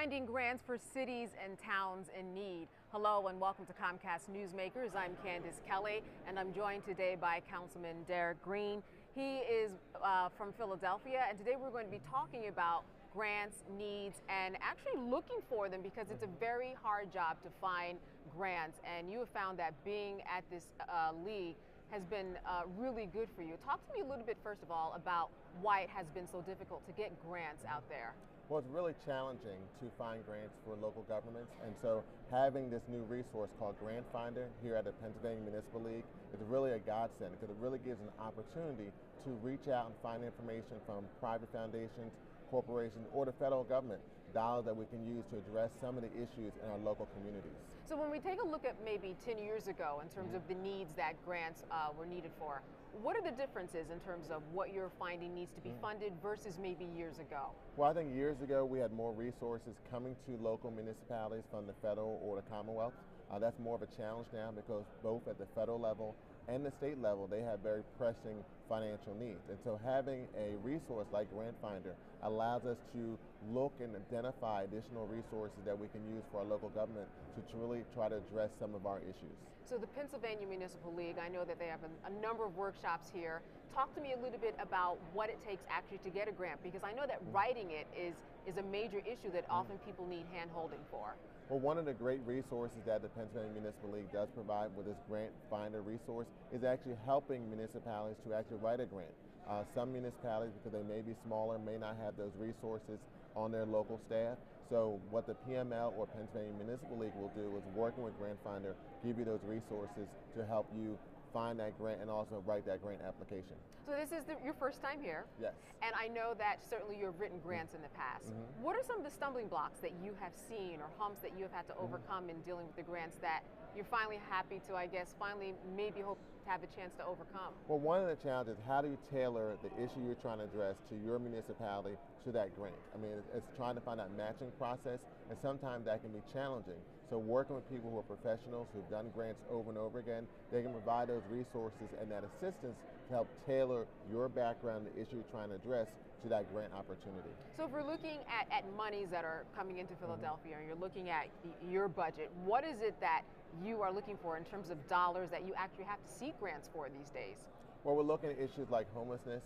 finding grants for cities and towns in need. Hello and welcome to Comcast Newsmakers. I'm Candace Kelley and I'm joined today by Councilman Derek Green. He is from Philadelphia, and today we're going to be talking about grants, needs, and actually looking for them because it's a very hard job to find grants, and you have found that being at this league has been really good for you. Talk to me a little bit, first of all, about why it has been so difficult to get grants out there. Well, it's really challenging to find grants for local governments, and so having this new resource called Grant Finder here at the Pennsylvania Municipal League is really a godsend because it really gives an opportunity to reach out and find information from private foundations, corporations, or the federal government, dollars that we can use to address some of the issues in our local communities. So when we take a look at maybe 10 years ago in terms of the needs that grants were needed for, what are the differences in terms of what you're finding needs to be funded versus maybe years ago? Well, I think years ago we had more resources coming to local municipalities from the federal or the Commonwealth. That's more of a challenge now because both at the federal level and the state level, they have very pressing financial needs. And so having a resource like Grant Finder allows us to look and identify additional resources that we can use for our local government to really try to address some of our issues. So the Pennsylvania Municipal League, I know that they have a number of workshops here. Talk to me a little bit about what it takes actually to get a grant, because I know that writing it is a major issue that often people need hand-holding for. Well, one of the great resources that the Pennsylvania Municipal League does provide with this Grant Finder resource is actually helping municipalities to actually write a grant. Some municipalities, because they may be smaller, may not have those resources on their local staff. So what the PML or Pennsylvania Municipal League will do is, working with Grant Finder, give you those resources to help you find that grant and also write that grant application. So this is your first time here? Yes. And I know that certainly you have written grants in the past. What are some of the stumbling blocks that you have seen or humps that you have had to overcome in dealing with the grants that you're finally happy to, I guess, finally maybe hope to have a chance to overcome? Well, one of the challenges is, how do you tailor the issue you're trying to address to your municipality to that grant? I mean, it's trying to find that matching process, and sometimes that can be challenging. So working with people who are professionals who've done grants over and over again, they can provide those resources and that assistance to help tailor your background, the issue you're trying to address, to that grant opportunity. So if we're looking at monies that are coming into Philadelphia, and you're looking at your budget, what is it that you are looking for in terms of dollars that you actually have to seek grants for these days? Well, we're looking at issues like homelessness,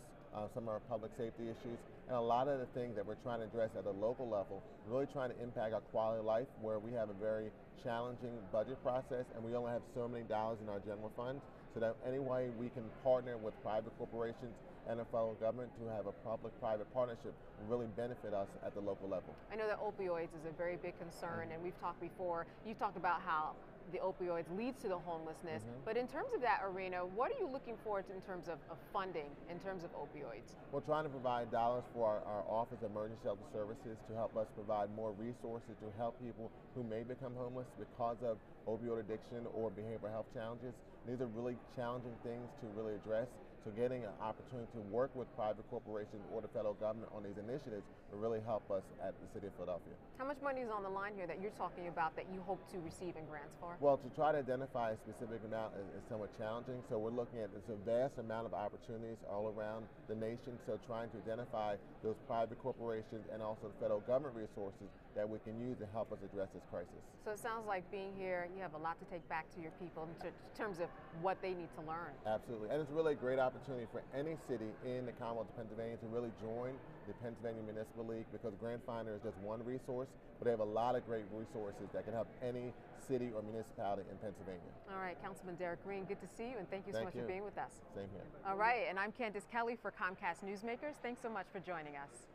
some of our public safety issues, and a lot of the things that we're trying to address at a local level, really trying to impact our quality of life, where we have a very challenging budget process and we only have so many dollars in our general fund, so that any way we can partner with private corporations and the federal government to have a public-private partnership will really benefit us at the local level. I know that opioids is a very big concern, and we've talked before, you've talked about how the opioids leads to the homelessness, but in terms of that arena, what are you looking for in terms of funding, in terms of opioids? We're trying to provide dollars for our Office of Emergency Shelter Services to help us provide more resources to help people who may become homeless because of opioid addiction or behavioral health challenges. These are really challenging things to really address, so getting an opportunity to work with private corporations or the federal government on these initiatives will really help us at the City of Philadelphia. How much money is on the line here that you're talking about that you hope to receive in grants for? Well, to try to identify a specific amount is somewhat challenging, so we're looking at a vast amount of opportunities all around the nation, so trying to identify those private corporations and also the federal government resources that we can use to help us address this crisis. So it sounds like being here, you have a lot to take back to your people in terms of what they need to learn. Absolutely, and it's really a great opportunity for any city in the Commonwealth of Pennsylvania to really join the Pennsylvania Municipal League, because Grant Finder is just one resource, but they have a lot of great resources that can help any city or municipality in Pennsylvania. All right, Councilman Derek Green, good to see you, and thank you so much for being with us. Same here. All right, and I'm Candace Kelley for Comcast Newsmakers. Thanks so much for joining us.